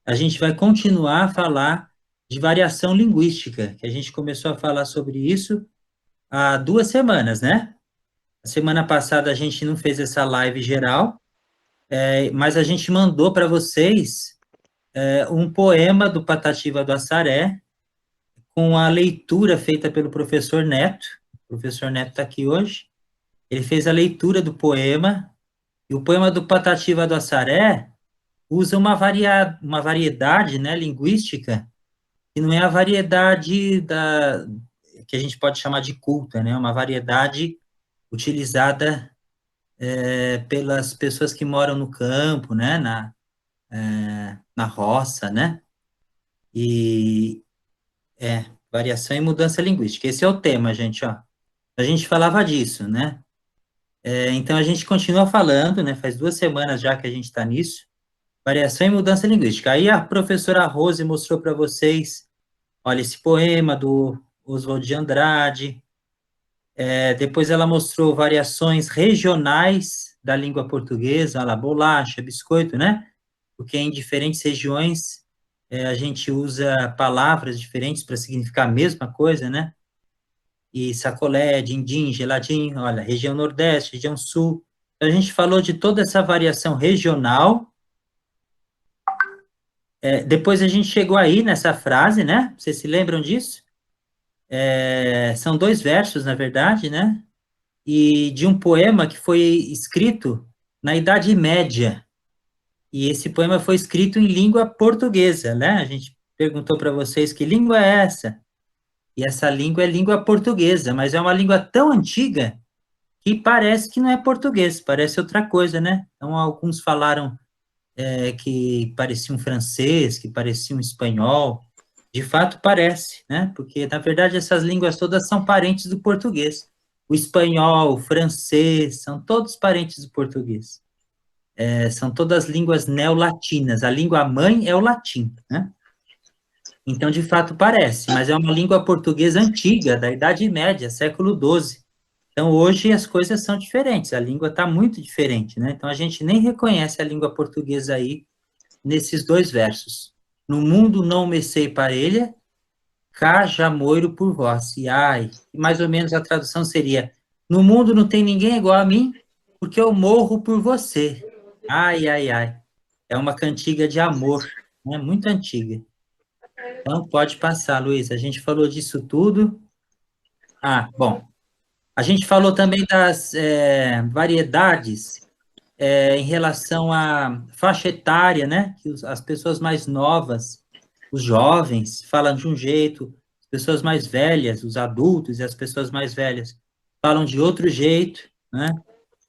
a gente vai continuar a falar de variação linguística, que a gente começou a falar sobre isso há 2 semanas, né? A semana passada a gente não fez essa live geral, mas a gente mandou para vocês um poema do Patativa do Assaré, com a leitura feita pelo professor Neto. O professor Neto está aqui hoje. Ele fez a leitura do poema, e o poema do Patativa do Assaré usa uma variedade, né, linguística, que não é a variedade que a gente pode chamar de culta, né? Uma variedade utilizada pelas pessoas que moram no campo, né? Na roça, né? E variação e mudança linguística. Esse é o tema, gente, ó. A gente falava disso, né? Então a gente continua falando, né? Faz 2 semanas já que a gente está nisso. Variação e mudança linguística. Aí a professora Rose mostrou para vocês, olha, esse poema do Oswald de Andrade. Depois ela mostrou variações regionais da língua portuguesa, olha lá, bolacha, biscoito, né? Porque em diferentes regiões a gente usa palavras diferentes para significar a mesma coisa, né? E sacolé, din-din, geladinho, olha, região Nordeste, região Sul. Então, a gente falou de toda essa variação regional. Depois a gente chegou aí nessa frase, né? Vocês se lembram disso? São 2 versos, na verdade, né? E de um poema que foi escrito na Idade Média. E esse poema foi escrito em língua portuguesa, né? A gente perguntou para vocês que língua é essa? E essa língua é língua portuguesa, mas é uma língua tão antiga que parece que não é português, parece outra coisa, né? Então, alguns falaram que parecia um francês, que parecia um espanhol. De fato, parece, né? Porque, na verdade, essas línguas todas são parentes do português. O espanhol, o francês, são todos parentes do português. São todas línguas neolatinas. A língua mãe é o latim, né? Então, de fato, parece, mas é uma língua portuguesa antiga, da Idade Média, século XII. Então, hoje as coisas são diferentes, a língua está muito diferente, né? Então, a gente nem reconhece a língua portuguesa aí nesses 2 versos. No mundo não me sei parelha, cá já moiro por vós. E ai, mais ou menos a tradução seria: no mundo não tem ninguém igual a mim, porque eu morro por você. Ai, ai, ai. É uma cantiga de amor, né? Muito antiga. Então, pode passar, Luiz. A gente falou disso tudo. Ah, bom. A gente falou também das variedades em relação à faixa etária, né? Que as pessoas mais novas, os jovens, falam de um jeito, as pessoas mais velhas, os adultos e as pessoas mais velhas falam de outro jeito, né?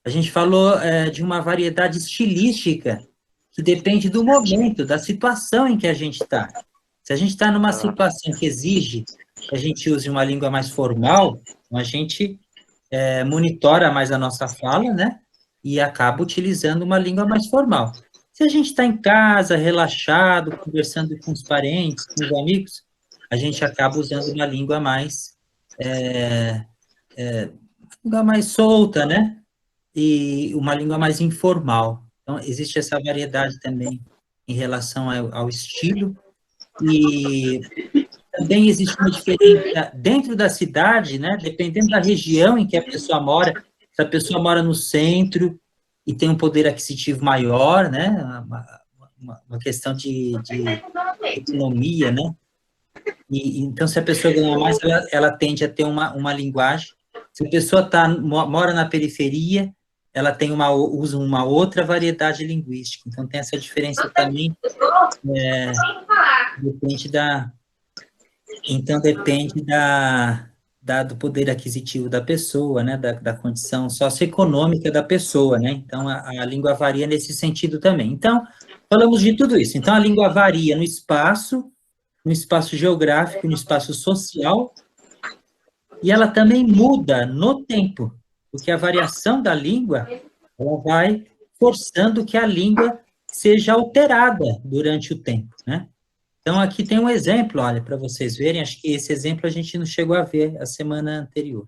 A gente falou de uma variedade estilística que depende do momento, da situação em que a gente está. Se a gente está numa situação que exige que a gente use uma língua mais formal, a gente monitora mais a nossa fala, né? E acaba utilizando uma língua mais formal. Se a gente está em casa, relaxado, conversando com os parentes, com os amigos, a gente acaba usando uma língua mais solta, né? E uma língua mais informal. Então, existe essa variedade também em relação ao estilo. E também existe uma diferença dentro da cidade, né? Dependendo da região em que a pessoa mora. Se a pessoa mora no centro e tem um poder aquisitivo maior, né? Uma questão de economia, né? Então, se a pessoa ganha mais, ela tende a ter uma linguagem. Se a pessoa mora na periferia, ela usa uma outra variedade linguística. Então, tem essa diferença também, depende da, então, depende do poder aquisitivo da pessoa, né, da condição socioeconômica da pessoa, né? Então, a língua varia nesse sentido também. Então, falamos de tudo isso. Então, a língua varia no espaço geográfico, no espaço social, e ela também muda no tempo, porque a variação da língua, ela vai forçando que a língua seja alterada durante o tempo, né? Então, aqui tem um exemplo, olha, para vocês verem, acho que esse exemplo a gente não chegou a ver a semana anterior.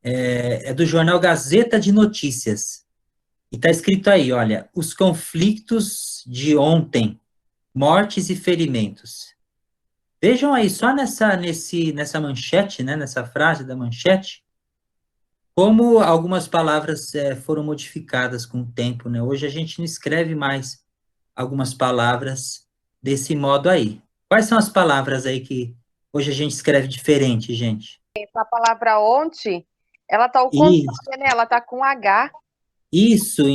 É do jornal Gazeta de Notícias. E está escrito aí, olha, os conflitos de ontem. mortes e ferimentos. Vejam aí, só nessa manchete, né, nessa frase da manchete, como algumas palavras foram modificadas com o tempo, né? Hoje a gente não escreve mais algumas palavras desse modo aí. Quais são as palavras aí que hoje a gente escreve diferente, gente? A palavra ontem, ela tá ao contrário, né? Ela tá com H. Isso,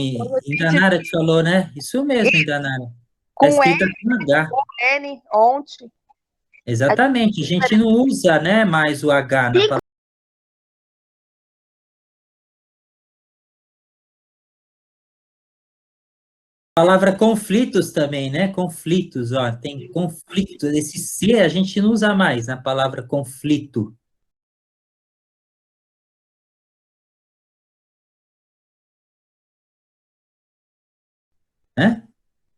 Indanara te falou, né? Isso mesmo, Indanara. Está Com escrita com H. N, ontem. Exatamente, a gente não usa, né, mais o H na palavra. A palavra conflitos também, né? Conflitos, ó, tem conflito. Esse C a gente não usa mais na palavra conflito. Né?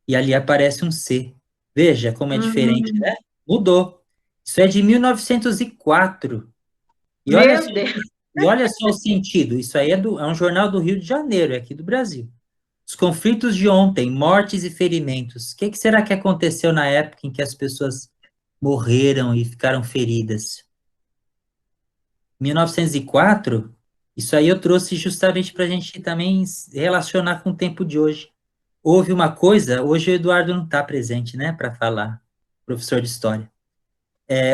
E ali aparece um C. Veja como é diferente, né? Mudou. Isso é de 1904. E olha Meu só, Deus. e olha só o sentido. Isso aí é um jornal do Rio de Janeiro, é aqui do Brasil. Os conflitos de ontem, mortes e ferimentos. O que será que aconteceu na época em que as pessoas morreram e ficaram feridas? 1904, isso aí eu trouxe justamente para a gente também relacionar com o tempo de hoje. Houve uma coisa, hoje o Eduardo não está presente, né, para falar, professor de história.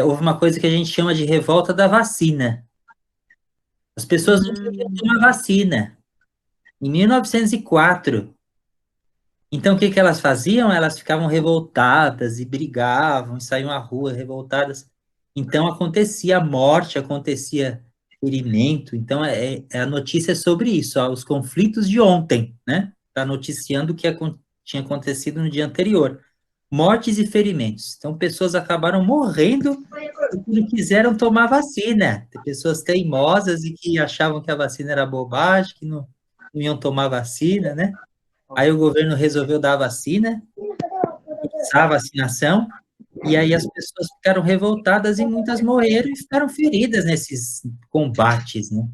Houve uma coisa que a gente chama de revolta da vacina. As pessoas não queriam tomar vacina. Em 1904. Então, o que que elas faziam? Elas ficavam revoltadas e brigavam, e saíam à rua revoltadas. Então, acontecia morte, acontecia ferimento. Então, a notícia é sobre isso, ó, os conflitos de ontem, né? Está noticiando o que tinha acontecido no dia anterior. Mortes e ferimentos. Então, pessoas acabaram morrendo porque não quiseram tomar vacina. Tem pessoas teimosas e que achavam que a vacina era bobagem, que não iam tomar vacina, né? Aí o governo resolveu dar a vacina, começar a vacinação, e aí as pessoas ficaram revoltadas e muitas morreram e ficaram feridas nesses combates, né?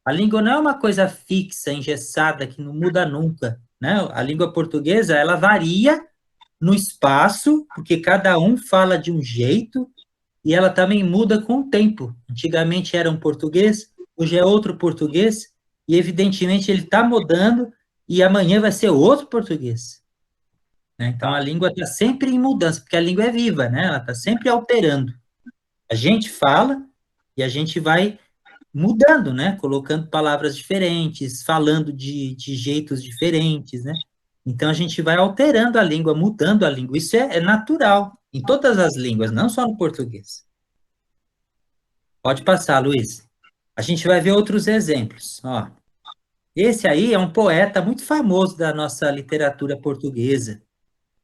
A língua não é uma coisa fixa, engessada, que não muda nunca, né? A língua portuguesa, ela varia no espaço, porque cada um fala de um jeito, e ela também muda com o tempo. Antigamente era um português, hoje é outro português, e evidentemente ele está mudando, e amanhã vai ser outro português. Né? Então a língua está sempre em mudança, porque a língua é viva, né? Ela está sempre alterando. A gente fala e a gente vai mudando, né? Colocando palavras diferentes, falando de jeitos diferentes, né? Então a gente vai alterando a língua, mudando a língua. Isso é natural em todas as línguas, não só no português. Pode passar, Luiz. A gente vai ver outros exemplos. Ó, esse aí é um poeta muito famoso da nossa literatura portuguesa.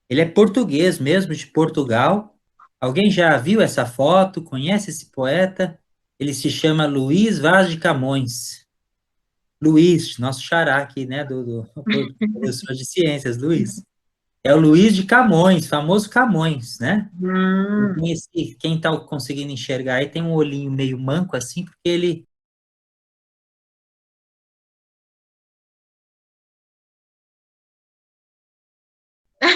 Ele é português mesmo, de Portugal. Alguém já viu essa foto? Conhece esse poeta? Ele se chama Luís Vaz de Camões. Luís, nosso xará aqui, né, do professor de ciências, Luís. É o Luís de Camões, famoso Camões, né? Quem está conseguindo enxergar aí tem um olhinho meio manco assim, porque ele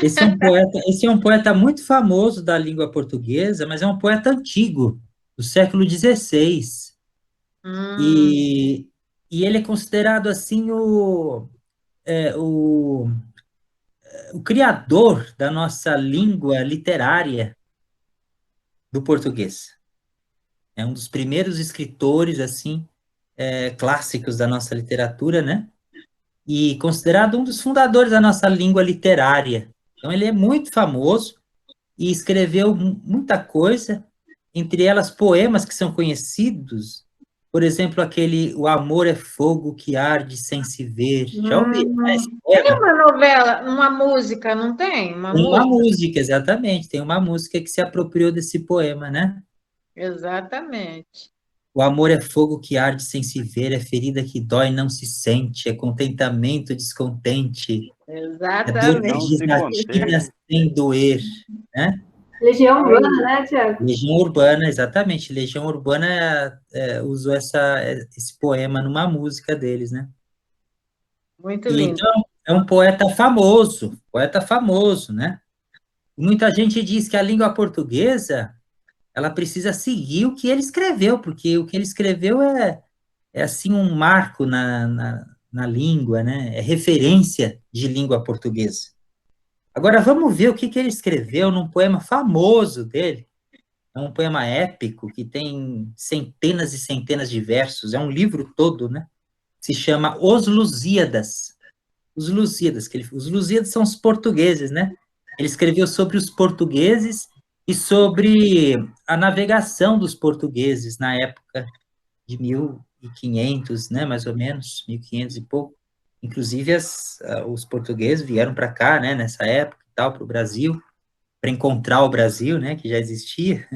esse é um poeta muito famoso da língua portuguesa, mas é um poeta antigo, do século XVI. E, e ele é considerado, assim, o criador da nossa língua literária do português. É um dos primeiros escritores, assim, clássicos da nossa literatura, né? E considerado um dos fundadores da nossa língua literária. Então, ele é muito famoso e escreveu muita coisa, entre elas poemas que são conhecidos, por exemplo, aquele O Amor é Fogo que Arde Sem Se Ver. Já ouviu, né, esse Tem poema? uma novela, uma música, não tem? Uma Tem uma música? música, exatamente, tem uma música que se apropriou desse poema, né? Exatamente. O amor é fogo que arde sem se ver, é ferida que dói e não se sente, é contentamento descontente, é dor que Exatamente. desafina sem doer, né? Legião Urbana, né, Tiago? Legião Urbana, exatamente. Legião Urbana usou esse poema numa música deles, né? Muito E lindo. então é um poeta famoso, né? Muita gente diz que a língua portuguesa, ela precisa seguir o que ele escreveu, porque o que ele escreveu é assim, um marco na língua, né? É referência de língua portuguesa. Agora, vamos ver o que ele escreveu num poema famoso dele. É um poema épico que tem centenas e centenas de versos, é um livro todo, né? Se chama Os Lusíadas. Os Lusíadas, os Lusíadas são os portugueses, né? Ele escreveu sobre os portugueses e sobre a navegação dos portugueses na época de 1500, né, mais ou menos, 1500 e pouco. Inclusive, os portugueses vieram para cá, né, nessa época e tal, para o Brasil, para encontrar o Brasil, né, que já existia.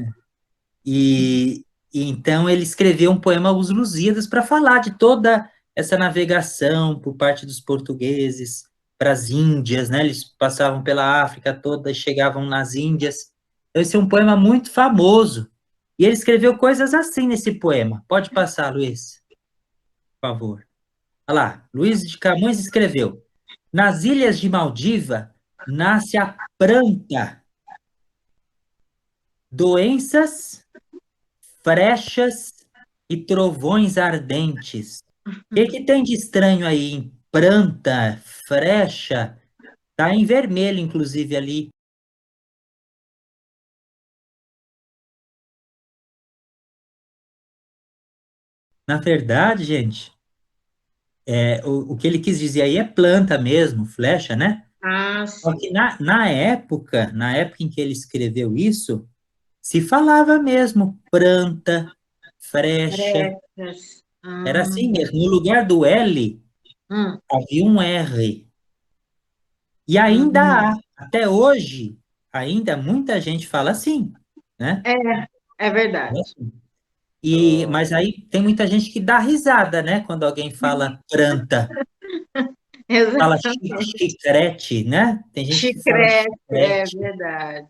E então ele escreveu um poema Os Lusíadas para falar de toda essa navegação por parte dos portugueses para as Índias, né? Eles passavam pela África toda e chegavam nas Índias. Então, esse é um poema muito famoso. E ele escreveu coisas assim nesse poema. Pode passar, Luiz, por favor. Olha lá, Luiz de Camões escreveu: nas ilhas de Maldiva nasce a pranta, doenças, frechas e trovões ardentes. O que tem de estranho aí em pranta, frecha? Tá em vermelho, inclusive, ali. Na verdade, gente, o que ele quis dizer aí é planta mesmo, flecha, né? Ah, Só que sim. na época em que ele escreveu isso, se falava mesmo pranta, frecha, Brechas. era assim mesmo. No lugar do L, Hum, havia um R. E ainda há, hum. até hoje, ainda muita gente fala assim, né? É verdade. Mas aí tem muita gente que dá risada, né? Quando alguém fala planta, fala Exatamente. chicrete, né? Tem gente que fala Chicrete, é chicrete, verdade.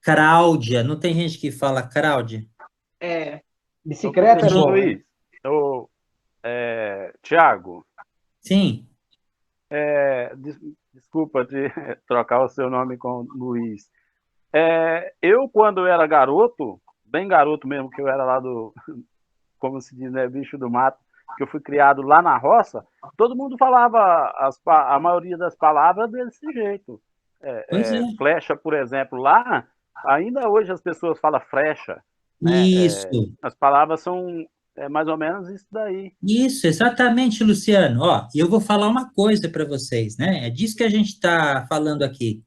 cráudia, não tem gente que fala cráudia? É. Ô, Bicicleta, professor Gente, João. Luiz, ô, Tiago, sim, desculpa de trocar o seu nome com Luiz. Eu, quando era garoto, bem garoto mesmo, que eu era lá do, como se diz, né, bicho do mato, que eu fui criado lá na roça, todo mundo falava a maioria das palavras desse jeito. pois é. Flecha, por exemplo, lá, ainda hoje as pessoas falam frecha, né? Isso, As palavras são mais ou menos isso daí. isso, exatamente, Luciano. Ó, e eu vou falar uma coisa para vocês, né? É disso que a gente está falando aqui.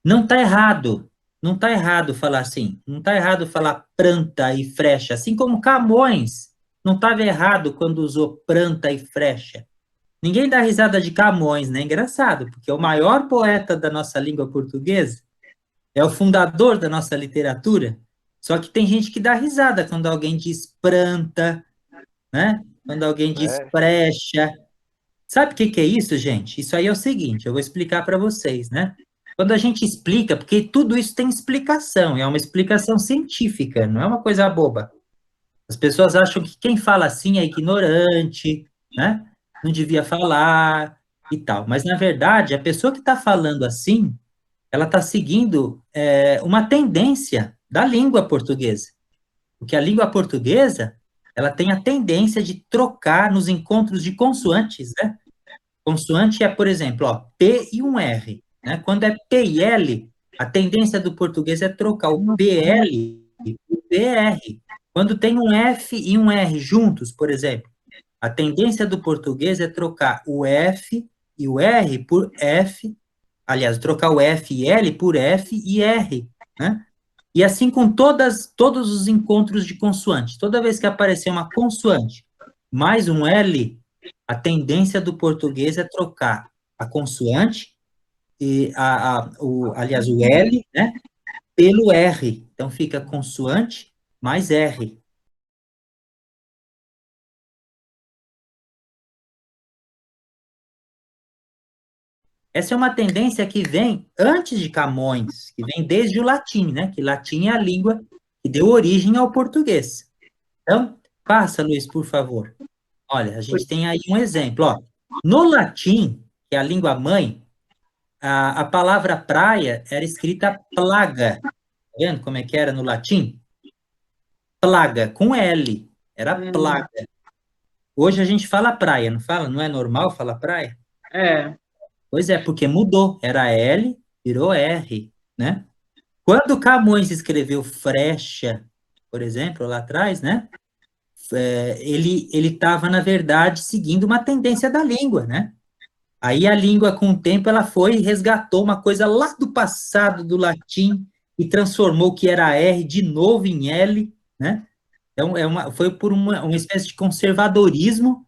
Não está errado. Não está errado falar assim. Não está errado falar pranta e frecha. Assim como Camões não estava errado quando usou pranta e frecha. Ninguém dá risada de Camões, né? Engraçado, porque é o maior poeta da nossa língua portuguesa, é o fundador da nossa literatura. Só que tem gente que dá risada quando alguém diz pranta, né? Quando alguém diz É, frecha. Sabe o que que é isso, gente? Isso aí é o seguinte, eu vou explicar para vocês, né? Quando a gente explica, porque tudo isso tem explicação, é uma explicação científica, não é uma coisa boba. As pessoas acham que quem fala assim é ignorante, né? Não devia falar e tal. Mas, na verdade, a pessoa que está falando assim, ela está seguindo uma tendência da língua portuguesa. Porque a língua portuguesa, ela tem a tendência de trocar nos encontros de consoantes, né? Consoante é, por exemplo, ó, P e um R, né? Quando é P e L, a tendência do português é trocar o PL por PR. Quando tem um F e um R juntos, por exemplo, a tendência do português é trocar o F e o R por F, aliás, trocar o F e L por F e R, né? E assim com todos os encontros de consoante. Toda vez que aparecer uma consoante mais um L, a tendência do português é trocar a consoante, aliás, o L, né, pelo R. Então fica consoante mais R. Essa é uma tendência que vem antes de Camões, que vem desde o latim, né? Que latim é a língua que deu origem ao português. Então, passa, Luiz, por favor. Olha, a gente tem aí um exemplo, ó. No latim, que é a língua mãe, A palavra praia era escrita plaga. Tá vendo como é que era no latim? Plaga, com L. Era plaga. Hoje a gente fala praia, não fala? Não é normal falar praia? É. Pois é, porque mudou. Era L, virou R, né? Quando Camões escreveu frecha, por exemplo, lá atrás, né? Ele estava, na verdade, seguindo uma tendência da língua, né? Aí a língua, com o tempo, ela foi e resgatou uma coisa lá do passado, do latim, e transformou o que era R de novo em L, né? Então, foi por uma espécie de conservadorismo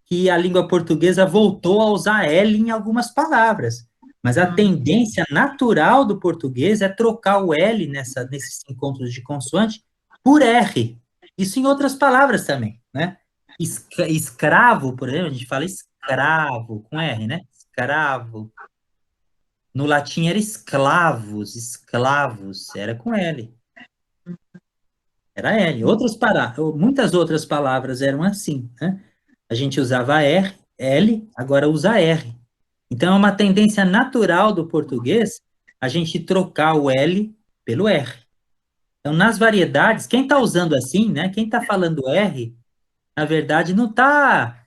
que a língua portuguesa voltou a usar L em algumas palavras. Mas a tendência natural do português é trocar o L nesses encontros de consoante por R. Isso em outras palavras também, né? Escravo, por exemplo, a gente fala escravo, com R, né? Escravo. No latim era esclavos, esclavos, era com L. Era L. Muitas outras palavras eram assim, né? A gente usava R, L, agora usa R. Então, é uma tendência natural do português a gente trocar o L pelo R. Então, nas variedades, quem está usando assim, né? Quem está falando R, na verdade, não tá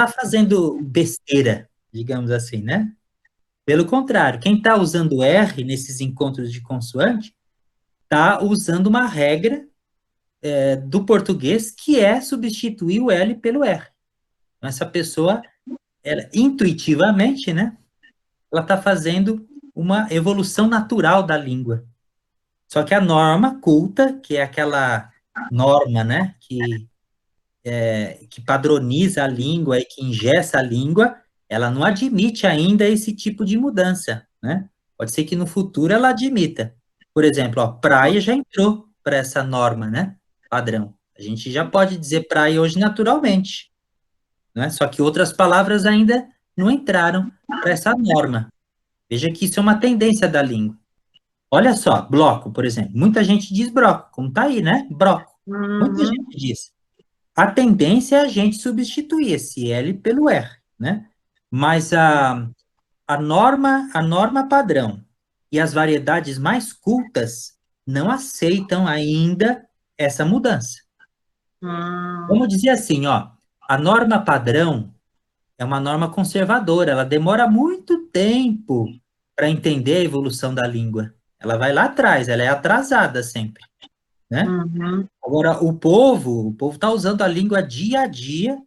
fazendo besteira, digamos assim, né? Pelo contrário, quem está usando R nesses encontros de consoante está usando uma regra do português que é substituir o L pelo R. Então, essa pessoa, intuitivamente, né? Ela está fazendo uma evolução natural da língua. Só que a norma culta, que é aquela norma, né? Que padroniza a língua e que engessa a língua, ela não admite ainda esse tipo de mudança, né? Pode ser que no futuro ela admita. Por exemplo, ó, praia já entrou para essa norma, né? Padrão. A gente já pode dizer praia hoje naturalmente, né? Só que outras palavras ainda não entraram para essa norma. Veja que isso é uma tendência da língua. Olha só, bloco, por exemplo. Muita gente diz broco, como tá aí, né? Broco. Muita gente diz. A tendência é a gente substituir esse L pelo R, né? Mas a norma padrão e as variedades mais cultas não aceitam ainda essa mudança. Vamos dizer assim, ó, a norma padrão é uma norma conservadora, ela demora muito tempo para entender a evolução da língua. Ela vai lá atrás, ela é atrasada sempre, né? Agora, o povo está usando a língua dia a dia,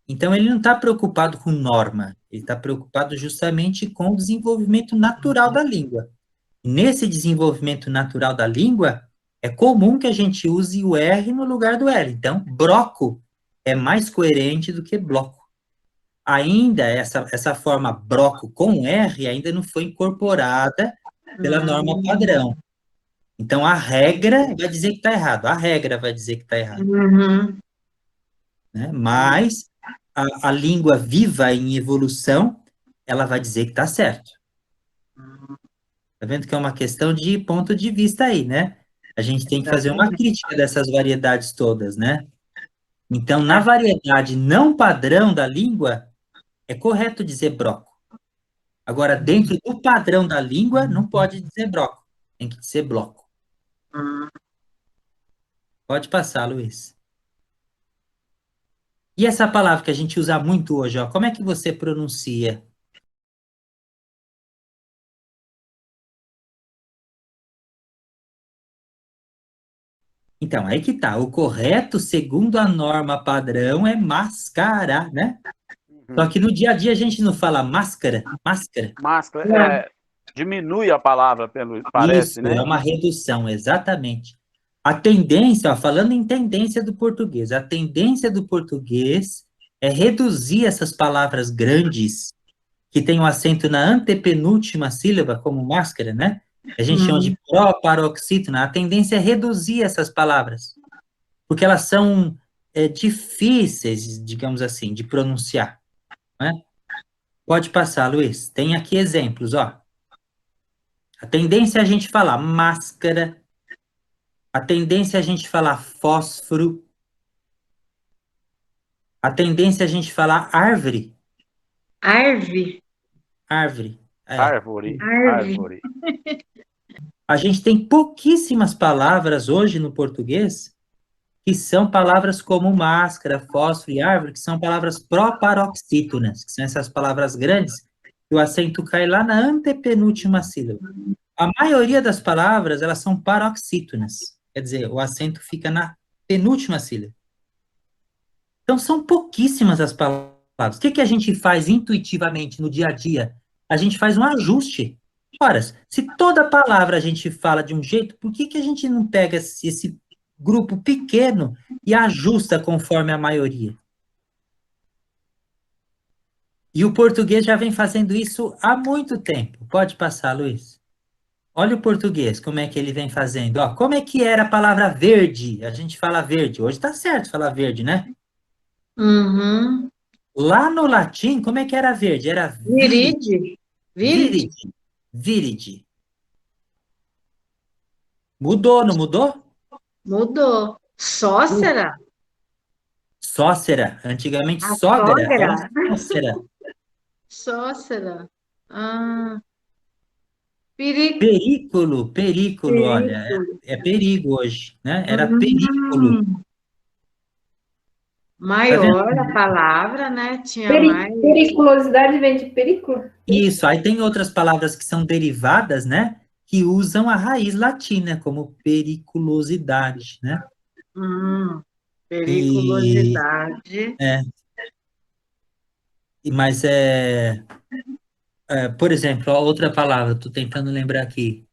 então ele não está preocupado com norma, ele está preocupado justamente com o desenvolvimento natural da língua. Nesse desenvolvimento natural da língua, é comum que a gente use o R no lugar do L. Então, broco é mais coerente do que bloco. Ainda, essa forma broco com R ainda não foi incorporada pela norma padrão. Então, a regra vai dizer que está errado. A regra vai dizer que está errado. Né? Mas a língua viva em evolução, ela vai dizer que está certo. Tá vendo que é uma questão de ponto de vista aí, né? A gente tem que fazer uma crítica dessas variedades todas, né? Então, na variedade não padrão da língua, é correto dizer broco. Agora, dentro do padrão da língua, não pode dizer broco, tem que dizer bloco. Pode passar, Luiz. E essa palavra que a gente usa muito hoje, ó, como é que você pronuncia? Então, aí que tá. O correto, segundo a norma padrão, é mascarar, né? Só que no dia a dia a gente não fala máscara, máscara. Máscara, diminui a palavra, parece, Isso, né? é uma redução, exatamente. A tendência, ó, falando em tendência do português, a tendência do português é reduzir essas palavras grandes, que tem o acento na antepenúltima sílaba, como máscara, né? A gente chama de proparoxítona. A tendência é reduzir essas palavras, porque elas são difíceis, digamos assim, de pronunciar, né? Pode passar, Luiz. Tem aqui exemplos, ó. A tendência é a gente falar máscara, a tendência é a gente falar fósforo, a tendência é a gente falar árvore. Árvore. Árvore. É. Árvore. Árvore. A gente tem pouquíssimas palavras hoje no português que são palavras como máscara, fósforo e árvore, que são palavras proparoxítonas, que são essas palavras grandes, que o acento cai lá na antepenúltima sílaba. A maioria das palavras, elas são paroxítonas, quer dizer, o acento fica na penúltima sílaba. Então, são pouquíssimas as palavras. O que a gente faz intuitivamente no dia a dia? A gente faz um ajuste. Ora, se toda palavra a gente fala de um jeito, por que a gente não pega esse grupo pequeno e ajusta conforme a maioria? E o português já vem fazendo isso há muito tempo. Pode passar, Luiz. Olha o português, como é que ele vem fazendo. Ó, como é que era a palavra verde? A gente fala verde. Hoje tá certo falar verde, né? Uhum. Lá no latim, como é que era verde? Era Viride. Viride. viride. Viride. Mudou, não mudou? Mudou. Sócera. Sócera. Antigamente, A sogra. sogra. Era sócera. Sócera. Ah. Perigo. Perículo, olha. É perigo hoje, né? Era perículo. Maior a palavra, né? Tinha mais. Periculosidade vem de perigo? Isso, aí tem outras palavras que são derivadas, né? Que usam a raiz latina, como periculosidade, né? Periculosidade. Mas por exemplo, a outra palavra, estou tentando lembrar aqui.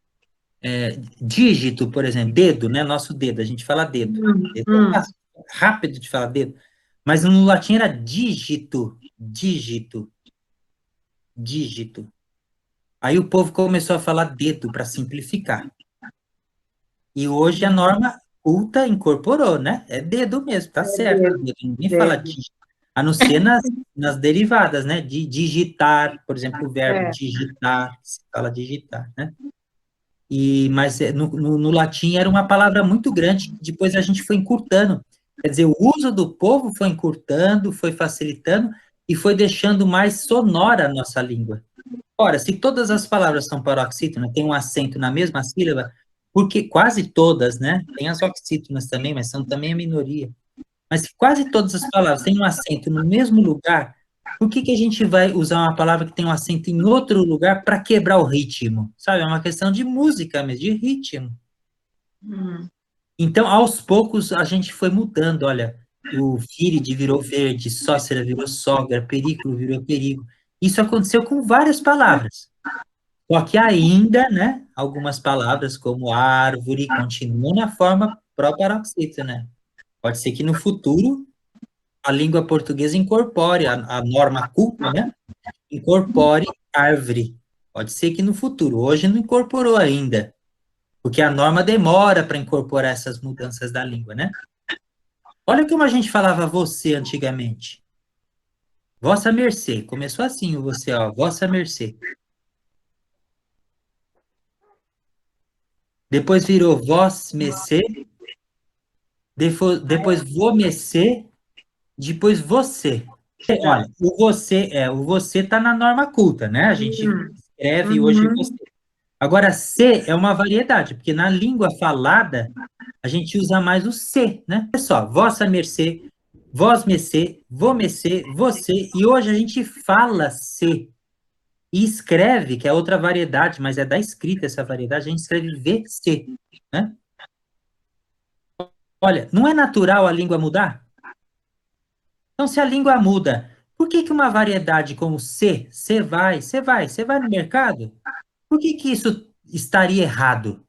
Dígito, por exemplo, dedo, né? Nosso dedo, a gente fala dedo. Dedo é fácil, rápido de falar dedo. Mas no latim era dígito. Aí o povo começou a falar dedo para simplificar. E hoje a norma culta incorporou, né? É dedo mesmo, tá certo. Dedo. Ninguém fala dígito. A não ser nas derivadas, né? De digitar, por exemplo, o verbo digitar, se fala digitar, né? Mas no latim era uma palavra muito grande, depois a gente foi encurtando. Quer dizer, o uso do povo foi encurtando, foi facilitando e foi deixando mais sonora a nossa língua. Ora, se todas as palavras são paroxítonas, tem um acento na mesma sílaba, porque quase todas, né? Tem as oxítonas também, mas são também a minoria. Mas se quase todas as palavras têm um acento no mesmo lugar, por que a gente vai usar uma palavra que tem um acento em outro lugar para quebrar o ritmo? Sabe? É uma questão de música mesmo, de ritmo. Então, aos poucos, a gente foi mudando. Olha, o viride virou verde, sócera virou sogra, perículo virou perigo. Isso aconteceu com várias palavras. Só que ainda, né, algumas palavras, como árvore, continuam na forma proparoxítona, né? Pode ser que no futuro a língua portuguesa incorpore, a norma culta, né, incorpore árvore. Pode ser que no futuro. Hoje não incorporou ainda, porque a norma demora para incorporar essas mudanças da língua, né? Olha como a gente falava você antigamente. Vossa mercê. Começou assim o você, ó. Vossa mercê. Depois virou vós mercê. Depois vou mercê. Depois você. Olha, o você tá na norma culta, né? A gente escreve hoje você. Agora, se é uma variedade, porque na língua falada, a gente usa mais o se, né? Olha só, vossa mercê, vós mercê, vou mercê, você, e hoje a gente fala se. E escreve, que é outra variedade, mas é da escrita essa variedade, a gente escreve VC, né? Olha, não é natural a língua mudar? Então, se a língua muda, por que uma variedade como você vai no mercado? Por que isso estaria errado?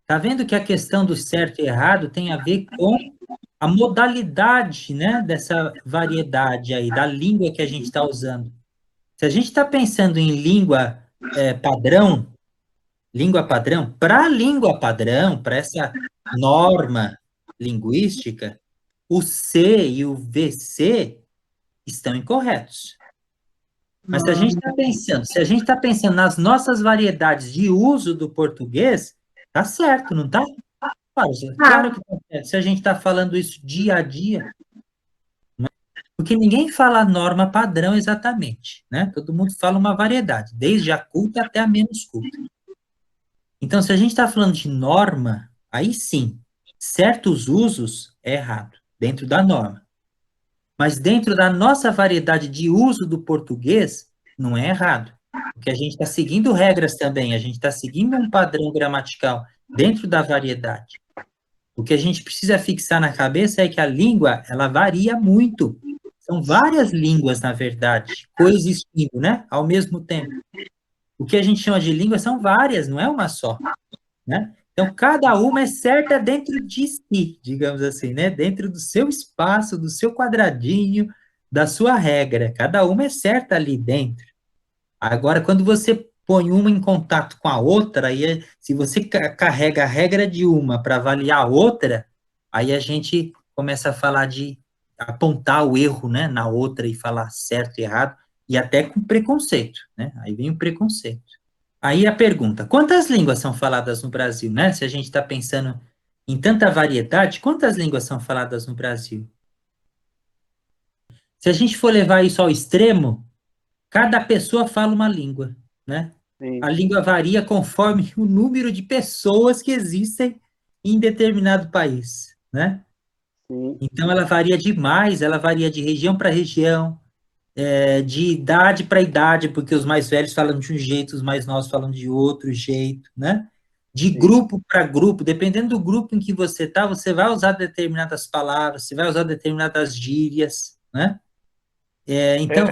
Tá vendo que a questão do certo e errado tem a ver com a modalidade, né, dessa variedade aí, da língua que a gente está usando. Se a gente está pensando em língua padrão, para a língua padrão, para essa norma linguística, o C e o VC estão incorretos. Mas se a gente está pensando nas nossas variedades de uso do português, tá certo, não tá? Claro que tá certo. Se a gente está falando isso dia a dia, porque ninguém fala norma padrão exatamente, né? Todo mundo fala uma variedade, desde a culta até a menos culta. Então, se a gente está falando de norma, aí sim, certos usos é errado, dentro da norma. Mas dentro da nossa variedade de uso do português, não é errado. Porque a gente está seguindo regras também, a gente está seguindo um padrão gramatical dentro da variedade. O que a gente precisa fixar na cabeça é que a língua, ela varia muito. São várias línguas, na verdade, coexistindo, né? Ao mesmo tempo. O que a gente chama de língua são várias, não é uma só, né? Então, cada uma é certa dentro de si, digamos assim, né? Dentro do seu espaço, do seu quadradinho, da sua regra. Cada uma é certa ali dentro. Agora, quando você põe uma em contato com a outra, aí, se você carrega a regra de uma para avaliar a outra, aí a gente começa a falar de apontar o erro, né, na outra e falar certo e errado, e até com preconceito, né? Aí vem o preconceito. Aí a pergunta, quantas línguas são faladas no Brasil, né? Se a gente está pensando em tanta variedade, quantas línguas são faladas no Brasil? Se a gente for levar isso ao extremo, cada pessoa fala uma língua, né? Sim. A língua varia conforme o número de pessoas que existem em determinado país, né? Sim. Então, ela varia demais, ela varia de região para região, de idade para idade, porque os mais velhos falam de um jeito, os mais novos falam de outro jeito, né? De Sim. grupo para grupo, dependendo do grupo em que você está, você vai usar determinadas palavras, você vai usar determinadas gírias, né? Então,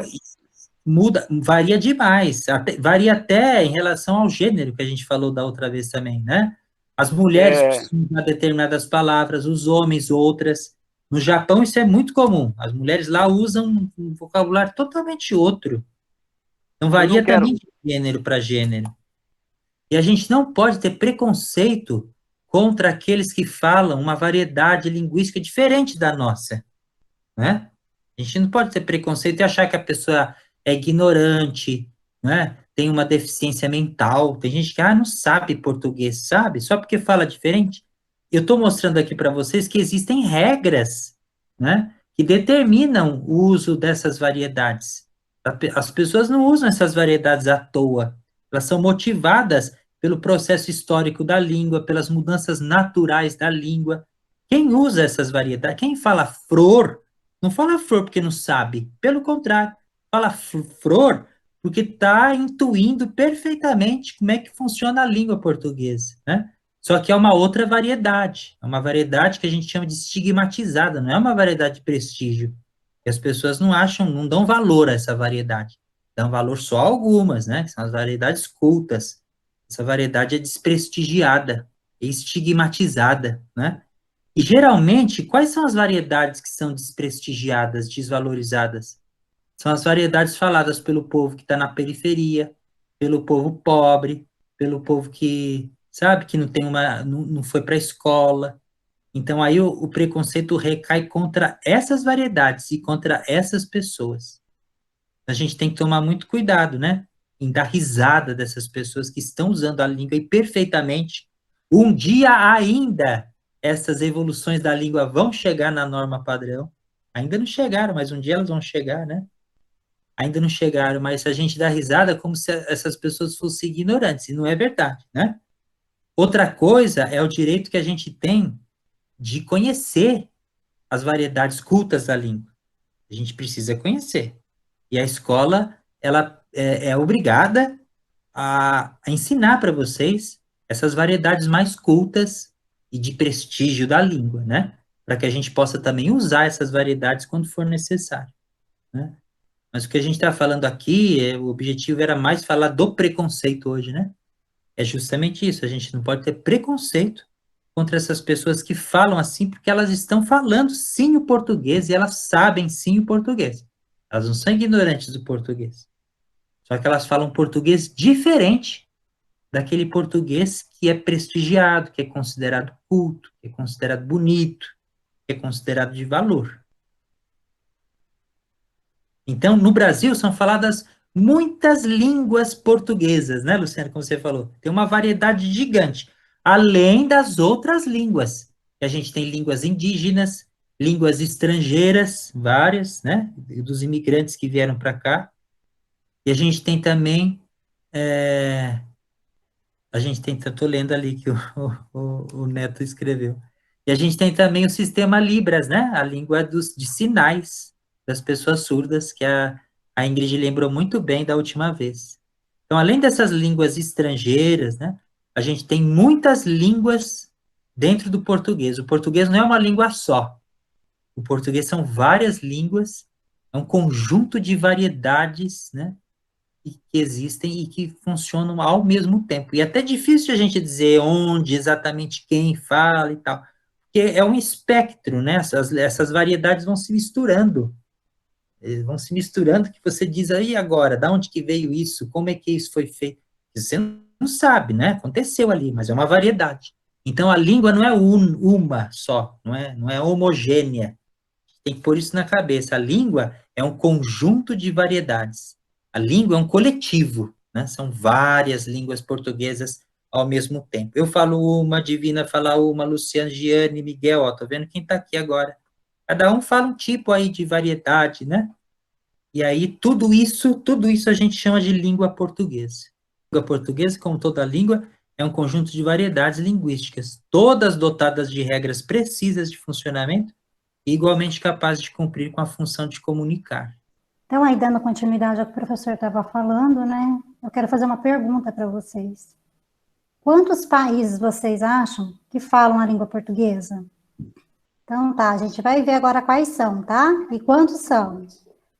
muda, varia demais, varia até em relação ao gênero que a gente falou da outra vez também, né? As mulheres costumam usar determinadas palavras, os homens outras. No Japão isso é muito comum. As mulheres lá usam um vocabulário totalmente outro. Então varia também de gênero para gênero. E a gente não pode ter preconceito contra aqueles que falam uma variedade linguística diferente da nossa, né? A gente não pode ter preconceito e achar que a pessoa é ignorante, né? Tem uma deficiência mental. Tem gente que não sabe português, sabe? Só porque fala diferente. Eu estou mostrando aqui para vocês que existem regras, né? Que determinam o uso dessas variedades. As pessoas não usam essas variedades à toa. Elas são motivadas pelo processo histórico da língua, pelas mudanças naturais da língua. Quem usa essas variedades, quem fala flor, não fala flor porque não sabe. Pelo contrário, fala flor porque está intuindo perfeitamente como é que funciona a língua portuguesa, né? Só que é uma outra variedade. É uma variedade que a gente chama de estigmatizada, não é uma variedade de prestígio. E as pessoas não acham, não dão valor a essa variedade. Dão valor só a algumas, né? Que são as variedades cultas. Essa variedade é desprestigiada, é estigmatizada, né? E, geralmente, quais são as variedades que são desprestigiadas, desvalorizadas? São as variedades faladas pelo povo que está na periferia, pelo povo pobre, pelo povo que, sabe, que não tem não foi para a escola. Então, aí o preconceito recai contra essas variedades e contra essas pessoas. A gente tem que tomar muito cuidado, né? Em dar risada dessas pessoas que estão usando a língua imperfeitamente. Um dia ainda essas evoluções da língua vão chegar na norma padrão. Ainda não chegaram, mas um dia elas vão chegar, né? Ainda não chegaram, mas a gente dá risada como se essas pessoas fossem ignorantes, e não é verdade, né? Outra coisa é o direito que a gente tem de conhecer as variedades cultas da língua. A gente precisa conhecer. E a escola, ela é obrigada a ensinar para vocês essas variedades mais cultas e de prestígio da língua, né? Para que a gente possa também usar essas variedades quando for necessário, né? Mas o que a gente está falando aqui, o objetivo era mais falar do preconceito hoje, né? É justamente isso, a gente não pode ter preconceito contra essas pessoas que falam assim, porque elas estão falando sim o português e elas sabem sim o português. Elas não são ignorantes do português. Só que elas falam português diferente daquele português que é prestigiado, que é considerado culto, que é considerado bonito, que é considerado de valor. Então, no Brasil, são faladas muitas línguas portuguesas, né, Luciano, como você falou? Tem uma variedade gigante. além das outras línguas. A gente tem línguas indígenas, línguas estrangeiras, várias, né, dos imigrantes que vieram para cá, e a gente tem também, estou lendo ali que o Neto escreveu, e a gente tem também o sistema Libras, né, a língua de sinais das pessoas surdas, que a Ingrid lembrou muito bem da última vez. Então, além dessas línguas estrangeiras, né, a gente tem muitas línguas dentro do português. O português não é uma língua só. O português são várias línguas, é um conjunto de variedades, né, que existem e que funcionam ao mesmo tempo. E é até difícil a gente dizer onde, exatamente quem fala e tal, porque é um espectro, né, essas variedades vão se misturando. Eles vão se misturando, que você diz aí agora, da onde que veio isso, como é que isso foi feito? Você não sabe, né? Aconteceu ali, mas é uma variedade. Então, a língua não é uma só, não é homogênea. Tem que pôr isso na cabeça. A língua é um conjunto de variedades. A língua é um coletivo, né? São várias línguas portuguesas ao mesmo tempo. Eu falo uma, Divina fala uma, Luciane, Giane, Miguel, ó, tô vendo quem está aqui agora. Cada um fala um tipo aí de variedade, né? E aí, tudo isso a gente chama de língua portuguesa. A língua portuguesa, como toda língua, é um conjunto de variedades linguísticas, todas dotadas de regras precisas de funcionamento e igualmente capazes de cumprir com a função de comunicar. Então, aí, dando continuidade ao que o professor estava falando, né, eu quero fazer uma pergunta para vocês. Quantos países vocês acham que falam a língua portuguesa? Então, tá, a gente vai ver agora quais são, tá? E quantos são?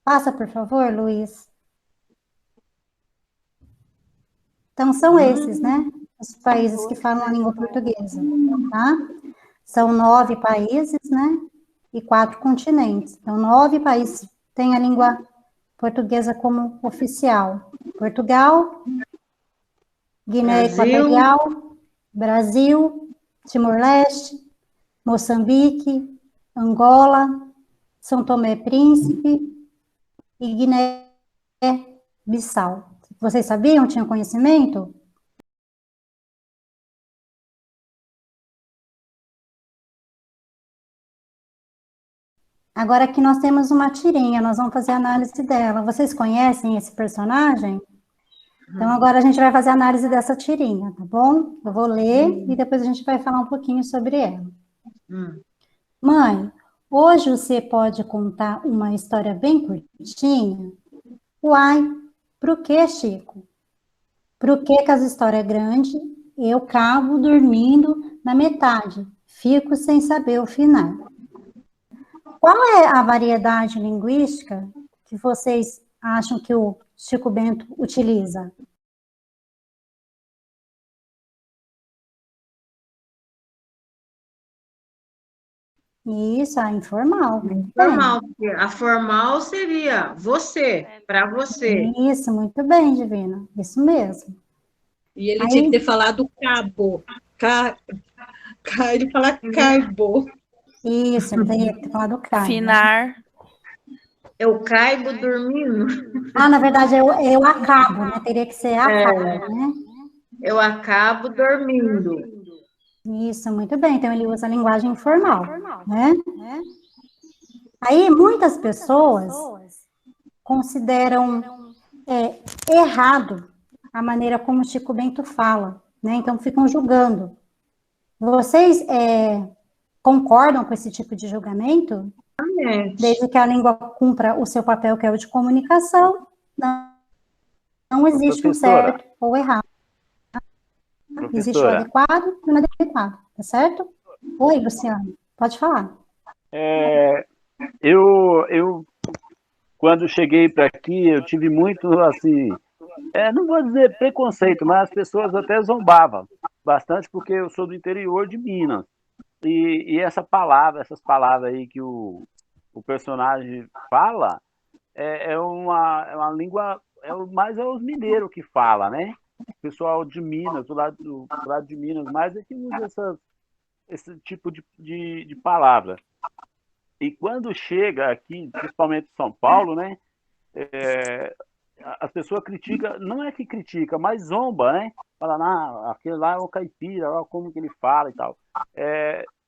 Passa, por favor, Luiz. Então, são esses, né? Os países que falam a língua portuguesa, tá? São 9 países, né? E 4 continentes. Então, 9 países têm a língua portuguesa como oficial. Portugal, Guiné Equatorial, Brasil, Timor-Leste, Moçambique, Angola, São Tomé e Príncipe e Guiné-Bissau. Vocês sabiam? Tinham conhecimento? Agora aqui nós temos uma tirinha, nós vamos fazer a análise dela. Vocês conhecem esse personagem? Então agora a gente vai fazer a análise dessa tirinha, tá bom? Eu vou ler e depois a gente vai falar um pouquinho sobre ela. Mãe, hoje você pode contar uma história bem curtinha? Uai, pro quê, Chico? Pro que as histórias grandes eu acabo dormindo na metade, fico sem saber o final. Qual é a variedade linguística que vocês acham que o Chico Bento utiliza? Isso, a informal. Formal, porque a formal seria você, para você. Isso, muito bem, Divina. Isso mesmo. E ele tinha que ter falado cabo. Ele fala carbo. Isso, ele teria que ter falado carbo. Finar. Eu caibo dormindo. Ah, na verdade, eu acabo, né? Teria que ser acabo, né? Eu acabo dormindo. Isso, muito bem. Então, ele usa a linguagem informal, né? Aí, muitas pessoas consideram errado a maneira como o Chico Bento fala, né? Então, ficam julgando. Vocês concordam com esse tipo de julgamento? Desde que a língua cumpra o seu papel, que é o de comunicação, não existe um certo ou errado. Existe o adequado e o inadequado, tá certo? Oi, Luciano, pode falar. Eu quando cheguei para aqui, eu tive muito, assim, não vou dizer preconceito, mas as pessoas até zombavam bastante, porque eu sou do interior de Minas. E essas palavras aí que o personagem fala, é uma língua, mais é os mineiros que falam, né? O pessoal de Minas, do lado de Minas, mais é que usa esse tipo de palavra. E quando chega aqui, principalmente em São Paulo, né? as pessoas criticam, não é que critica, mas zomba, né? Fala, ah, aquele lá é o caipira, olha como que ele fala e tal.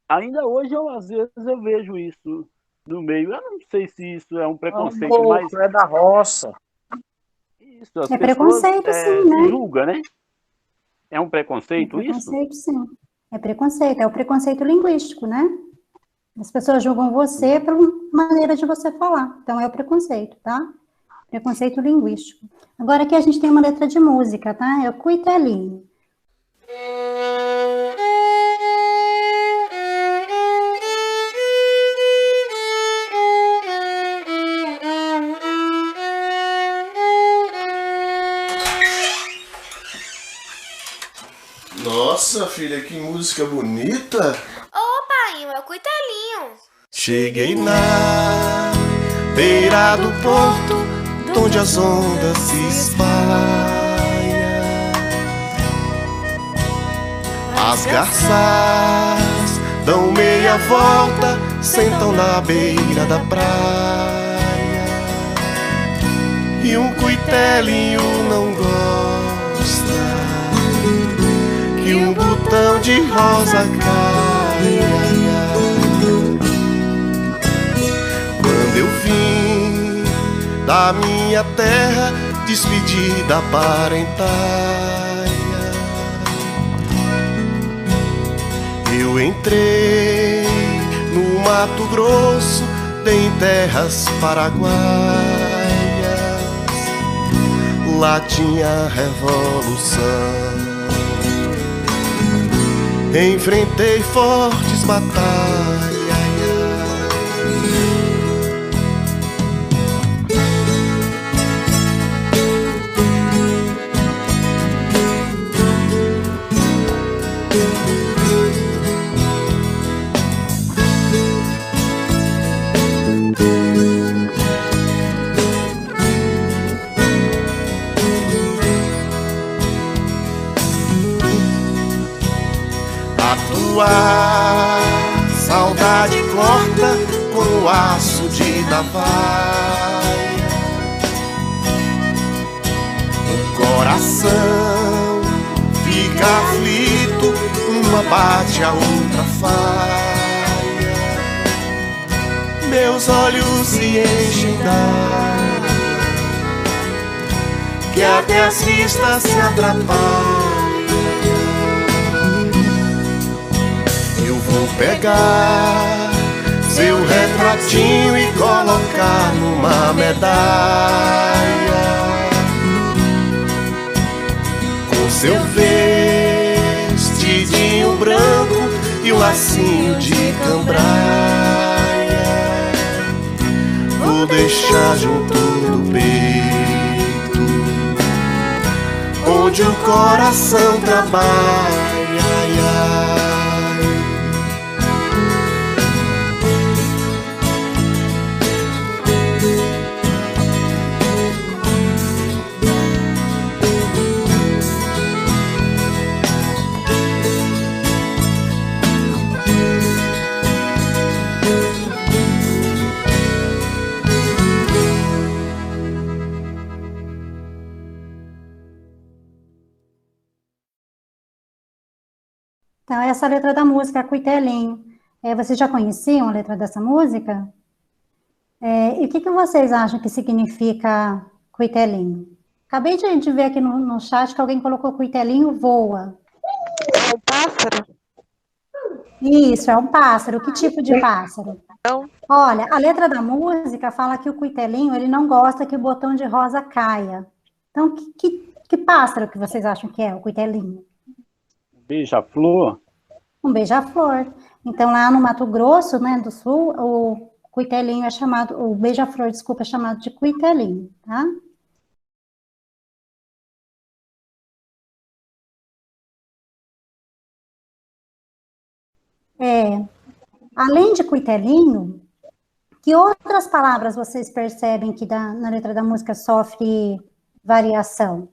Ainda hoje, às vezes, eu vejo isso no meio. Eu não sei se isso é um preconceito, mas... É da roça. Isso, as É pessoas, preconceito, sim, né? julga, né? É um preconceito, É preconceito, sim. É preconceito, é o preconceito linguístico, né? As pessoas julgam você pela maneira de você falar. Então, é o preconceito, tá? Preconceito linguístico. Agora aqui a gente tem uma letra de música, tá? É o Cuitelinho. Nossa, filha, que música bonita! Ô, pai, é o Cuitelinho. Cheguei na beira do porto, onde as ondas se espalham. As garças dão meia volta, sentam na beira da praia. E um cuitelinho não gosta que um botão de rosa caia. Quando eu vim da minha terra, despedir da parentaia, eu entrei no Mato Grosso, dei em terras paraguaias. Lá tinha revolução, enfrentei fortes batalhas. A saudade corta com o aço de navalha. O coração fica aflito, uma bate, a outra falha. Meus olhos se enchem d'água, que até as vistas se atrapalham. Vou pegar seu retratinho e colocar numa medalha, com seu vestidinho branco e um lacinho de cambraia. Vou deixar junto do peito, onde o coração trabalha. Então, essa é a letra da música, Cuitelinho. Vocês já conheciam a letra dessa música? E o que vocês acham que significa Cuitelinho? Acabei de ver aqui no chat que alguém colocou Cuitelinho voa. É um pássaro? Isso, é um pássaro. Que tipo de pássaro? Não. Olha, a letra da música fala que o Cuitelinho, ele não gosta que o botão de rosa caia. Então, que pássaro que vocês acham que é o Cuitelinho? Beija-flor? Um beija-flor. Então, lá no Mato Grosso, né, do Sul, o cuitelinho é chamado, o beija-flor, desculpa, é chamado de cuitelinho, tá? Além de cuitelinho, que outras palavras vocês percebem que na letra da música sofre variação?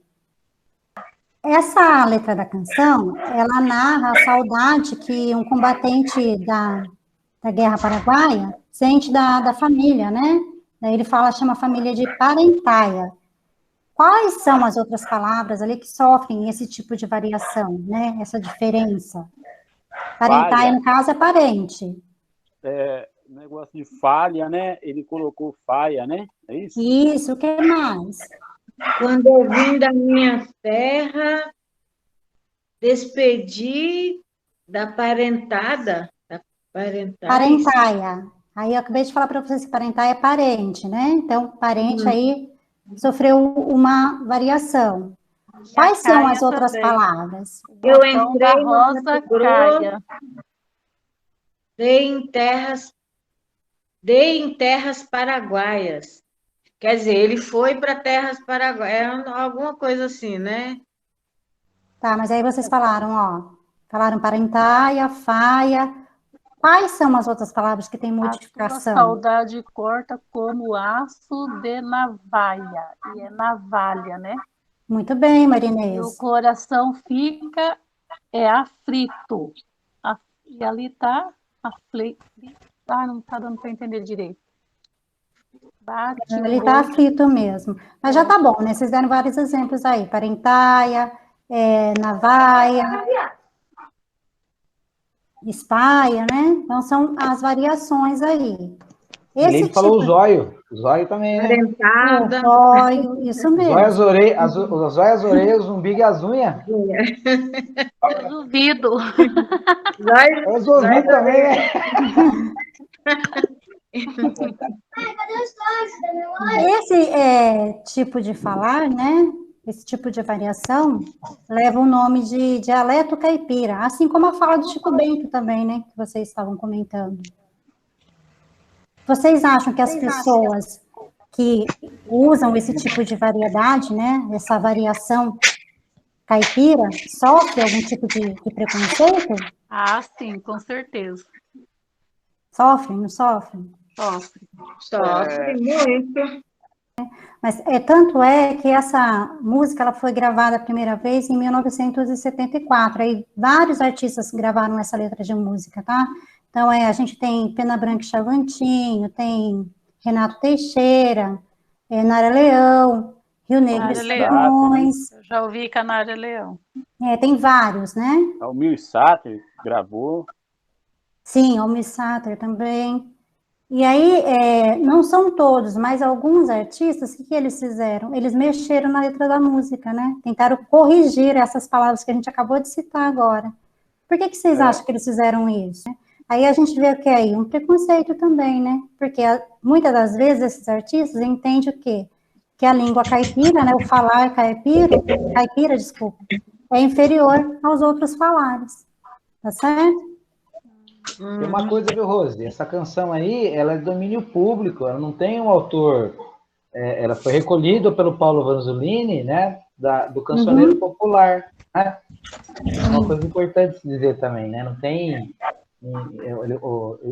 Essa letra da canção, ela narra a saudade que um combatente da Guerra Paraguaia sente da família, né? Daí ele chama a família de parentaia. quais são as outras palavras ali que sofrem esse tipo de variação, né? Essa diferença. Parentar, no caso, é parente. Negócio de falha, né? Ele colocou faia, né? É isso? Isso, o que mais? Quando eu vim da minha terra, despedi da parentada. Da Parentaia. Aí eu acabei de falar para vocês que parentaia é parente, né? Então, parente aí sofreu uma variação. Quais são as outras palavras? Eu entrei no Rosa Mato Grosso, Caia. dei em terras paraguaias. Quer dizer, ele foi para terras paraguaias, alguma coisa assim, né? Tá, mas aí vocês falaram, ó, falaram parentaia, faia. Quais são as outras palavras que têm A tua modificação? saudade corta como aço de navalha. E é navalha, né? Muito bem, E o Marinês. coração fica aflito. E ali tá aflito. Ah, não tá dando para entender direito. Bate Ele está aflito mesmo. Mas já tá bom, né? Vocês deram vários exemplos aí. Parentaia, navaia, espaia, né? Então, são as variações aí. Ele falou o zóio também, né? Parentada. O zóio, isso mesmo. Zóio, as orelhas, os umbigo e as unhas. os ouvidos. Os ouvidos também, né? Esse tipo de falar, né? Esse tipo de variação leva o nome de dialeto caipira, assim como a fala do Chico Bento também, né? Que vocês estavam comentando. Vocês acham que as pessoas que usam esse tipo de variedade, né? Essa variação caipira, sofrem algum tipo de preconceito? Ah, sim, com certeza. Sofrem, não sofrem? Sofre muito. Mas tanto é que essa música ela foi gravada a primeira vez em 1974. Aí vários artistas gravaram essa letra de música, tá? Então a gente tem Pena Branca e Chavantinho, tem Renato Teixeira, Nara Leão, Rio Negro e Solimões. Eu já ouvi Canária Leão. Tem vários, né? Almir Sater gravou. Sim, Almir Sater também. E aí, não são todos, mas alguns artistas, o que eles fizeram? Eles mexeram na letra da música, né? Tentaram corrigir essas palavras que a gente acabou de citar agora. Por que vocês acham que eles fizeram isso? Aí a gente vê o que aí? Um preconceito também, né? Porque muitas das vezes esses artistas entendem o quê? Que a língua caipira, né? O falar caipira, desculpa, é inferior aos outros falares. Tá certo? Tem uma coisa, viu, Rose? Essa canção aí, ela é de domínio público, ela não tem um autor. Ela foi recolhida pelo Paulo Vanzolini, né? Do cancioneiro popular. Né? É uma coisa importante se dizer também, né? Não tem...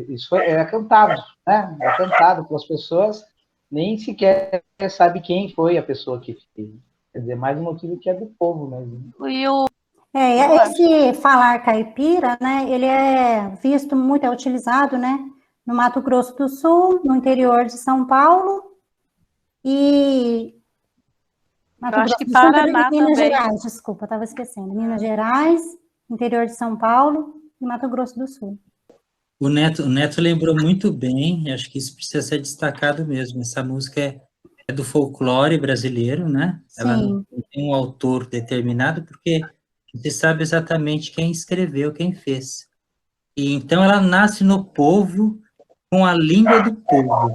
Isso é cantado, né? É cantado pelas pessoas, nem sequer sabe quem foi a pessoa que fez. Quer dizer, mais um motivo que é do povo mesmo. Esse falar caipira, né, ele é visto muito, é utilizado, né, no Mato Grosso do Sul, no interior de São Paulo e Mato Grosso do Sul e Minas Gerais, desculpa, estava esquecendo, Minas Gerais, interior de São Paulo e Mato Grosso do Sul. O Neto lembrou muito bem, acho que isso precisa ser destacado mesmo, essa música é do folclore brasileiro, né? Sim. Ela não tem um autor determinado, porque você sabe exatamente quem escreveu, quem fez. E então ela nasce no povo, com a língua do povo.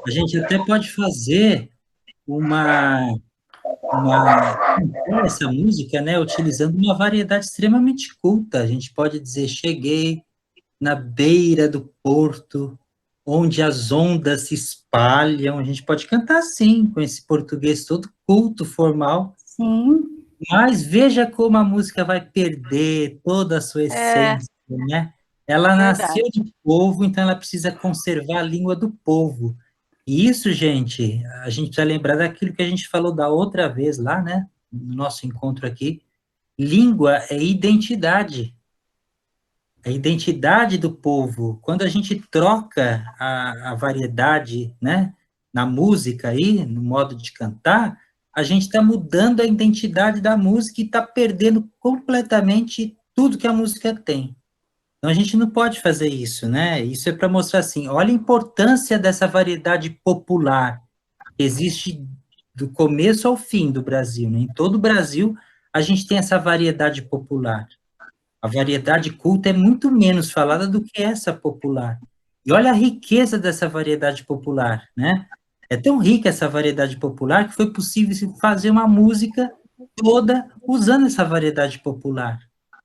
A gente até pode fazer essa música, né, utilizando uma variedade extremamente culta. A gente pode dizer, cheguei na beira do porto, onde as ondas se espalham. A gente pode cantar assim, com esse português todo culto, formal. Sim. Mas veja como a música vai perder toda a sua essência, né? Ela nasceu do povo, então ela precisa conservar a língua do povo. E isso, gente, a gente precisa lembrar daquilo que a gente falou da outra vez lá, né? No nosso encontro aqui. Língua é identidade. A identidade do povo. Quando a gente troca a variedade, né? Na música aí, no modo de cantar, a gente está mudando a identidade da música e está perdendo completamente tudo que a música tem. Então, a gente não pode fazer isso, né? Isso é para mostrar assim, olha a importância dessa variedade popular, que existe do começo ao fim do Brasil, né? Em todo o Brasil, a gente tem essa variedade popular. A variedade culta é muito menos falada do que essa popular. E olha a riqueza dessa variedade popular, né? É tão rica essa variedade popular que foi possível fazer uma música toda usando essa variedade popular.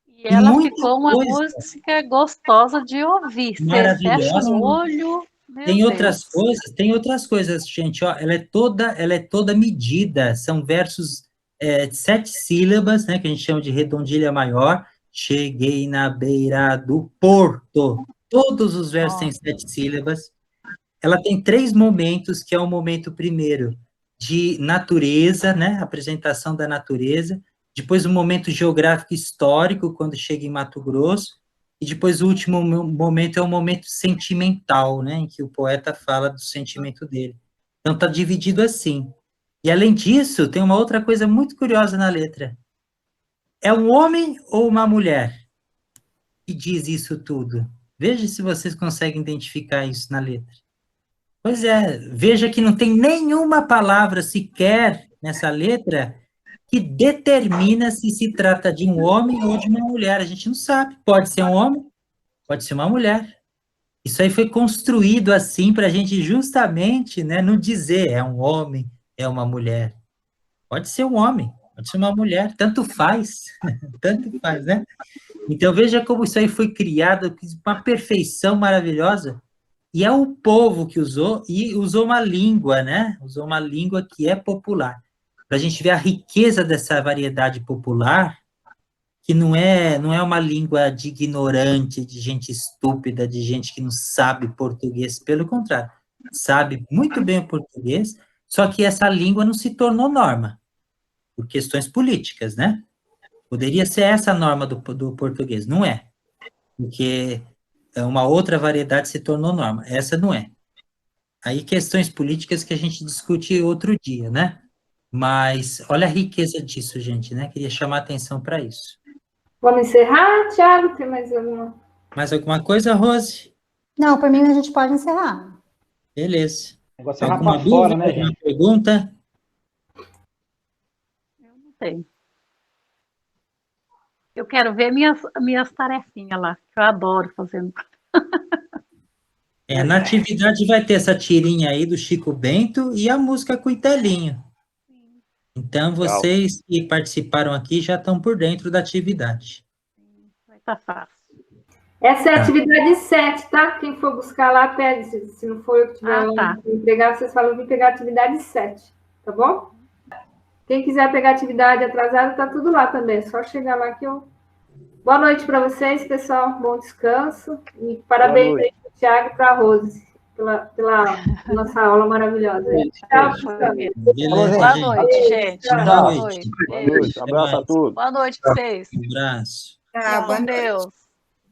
E ela ficou uma música gostosa de ouvir. Você fecha o olho... Tem outras coisas, gente, ó, ela é toda medida, são versos de 7 sílabas, né, que a gente chama de redondilha maior. Cheguei na beira do porto. Todos os versos têm 7 sílabas. Ela tem 3 momentos, que é o momento primeiro de natureza, né, apresentação da natureza, depois o momento geográfico histórico, quando chega em Mato Grosso, e depois o último momento é o momento sentimental, né, em que o poeta fala do sentimento dele. Então está dividido assim. E além disso, tem uma outra coisa muito curiosa na letra. É um homem ou uma mulher que diz isso tudo? Veja se vocês conseguem identificar isso na letra. Pois é, veja que não tem nenhuma palavra sequer nessa letra que determina se trata de um homem ou de uma mulher. A gente não sabe. Pode ser um homem, pode ser uma mulher. Isso aí foi construído assim para a gente justamente, né, não dizer é um homem, é uma mulher. Pode ser um homem, pode ser uma mulher, tanto faz, né? Então veja como isso aí foi criado com uma perfeição maravilhosa. E é o povo que usou, e usou uma língua, né? Usou uma língua que é popular. Para a gente ver a riqueza dessa variedade popular, que não é uma língua de ignorante, de gente estúpida, de gente que não sabe português. Pelo contrário, sabe muito bem o português, só que essa língua não se tornou norma, por questões políticas, né? Poderia ser essa a norma do português, não é. Porque uma outra variedade se tornou norma, essa não é. Aí questões políticas que a gente discute outro dia, né? Mas olha a riqueza disso, gente, né? Queria chamar a atenção para isso. Vamos encerrar, Thiago? Tem mais alguma? Mais alguma coisa, Rose? Não, por mim a gente pode encerrar. Beleza. Alguma dúvida, né, alguma pergunta? Eu não tenho. Eu quero ver minhas tarefinhas lá, que eu adoro fazendo. Na atividade vai ter essa tirinha aí do Chico Bento e a música Cuitelinho. Então, vocês que participaram aqui já estão por dentro da atividade. Vai estar fácil. Essa é a atividade 7, tá? Quem for buscar lá, pede. Se não for eu que tiver entregar, vocês falam, eu vim pegar a atividade 7, tá bom? Quem quiser pegar atividade atrasada, tá tudo lá também. É só chegar lá que eu... Boa noite para vocês, pessoal. Bom descanso. E parabéns aí para o Thiago e para a Rose pela nossa aula maravilhosa. Tchau, Boa noite, gente. Boa noite. Abraço a todos. Boa noite para vocês. Um abraço. Com Deus.